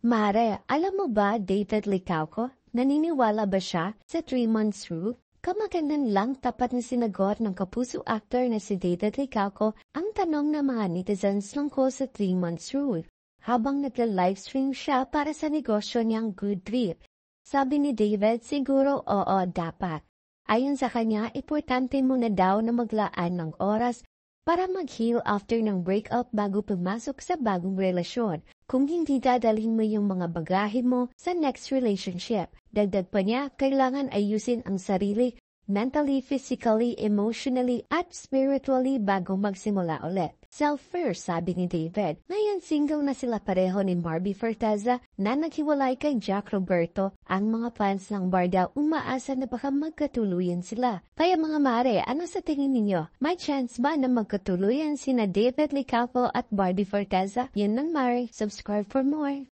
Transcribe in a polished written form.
Mare, alam mo ba David Licauco? Naniniwala ba siya sa 3 months rule? Kamaganan lang tapat na sinagot ng kapuso actor na si David Licauco ang tanong ng mga netizens tungkol sa 3 months rule. Habang nagla-livestream siya para sa negosyo niyang Good Trip. Sabi ni David, siguro oo dapat. Ayon sa kanya, importante muna daw na maglaan ng oras para mag-heal after ng breakup bago pumasok sa bagong relasyon. Kung hindi dadalhin mo yung mga bagahe mo sa next relationship. Dagdag pa niya, kailangan ayusin ang sarili, mentally, physically, emotionally, at spiritually bago magsimula ulit. Self-first, sabi ni David. Ngayon single na sila pareho ni Barbie Forteza na naghiwalay kay Jack Roberto. Ang mga fans ng Barda umaasa na baka magkatuluyan sila. Kaya mga mare, ano sa tingin ninyo? May chance ba na magkatuluyan sina David Licauco at Barbie Forteza? Yan lang mare, subscribe for more.